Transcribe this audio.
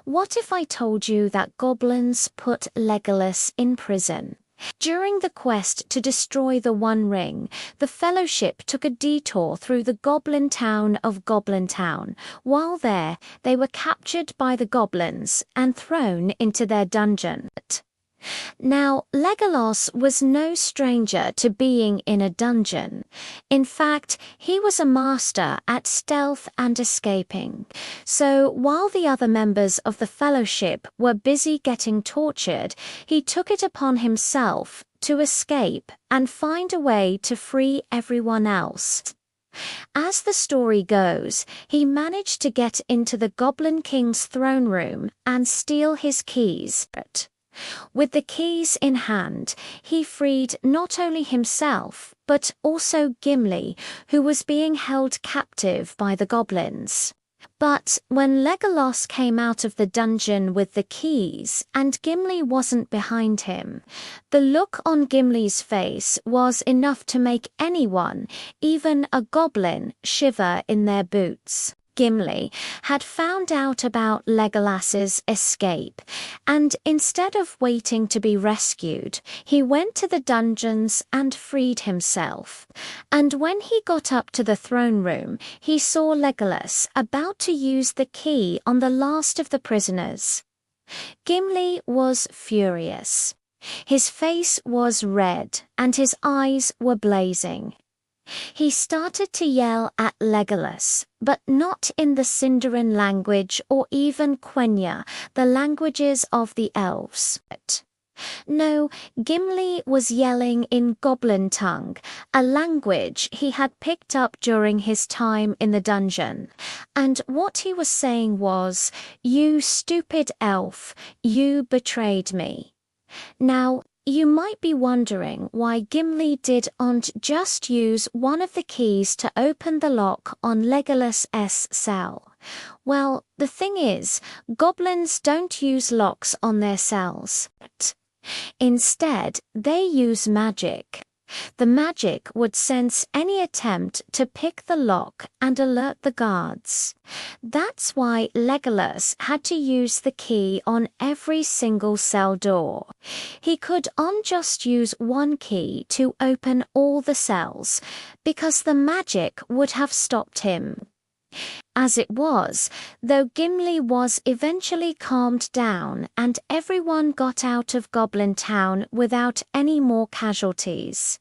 What if I told you that goblins put Legolas in prison? During the quest to destroy the One Ring, the Fellowship took a detour through the goblin town of Goblin Town. While there, they were captured by the goblins and thrown into their dungeon. Now, Legolas was no stranger to being in a dungeon. In fact, he was a master at stealth and escaping. So, while the other members of the Fellowship were busy getting tortured, he took it upon himself to escape and find a way to free everyone else. As the story goes, he managed to get into the Goblin King's throne room and steal his keys. With the keys in hand, he freed not only himself, but also Gimli, who was being held captive by the goblins. But when Legolas came out of the dungeon with the keys and Gimli wasn't behind him, the look on Gimli's face was enough to make anyone, even a goblin, shiver in their boots. Gimli had found out about Legolas's escape, and instead of waiting to be rescued, he went to the dungeons and freed himself. And when he got up to the throne room, he saw Legolas about to use the key on the last of the prisoners. Gimli was furious. His face was red, and his eyes were blazing. He started to yell at Legolas, but not in the Sindarin language or even Quenya, the languages of the elves. No, Gimli was yelling in Goblin tongue, a language he had picked up during his time in the dungeon. And what he was saying was, "You stupid elf, you betrayed me." Now, you might be wondering why Gimli didn't just use one of the keys to open the lock on Legolas's cell. Well, the thing is, goblins don't use locks on their cells. Instead, they use magic. The magic would sense any attempt to pick the lock and alert the guards. That's why Legolas had to use the key on every single cell door. He couldn't just use one key to open all the cells, because the magic would have stopped him. As it was, though Gimli was eventually calmed down and everyone got out of Goblin Town without any more casualties.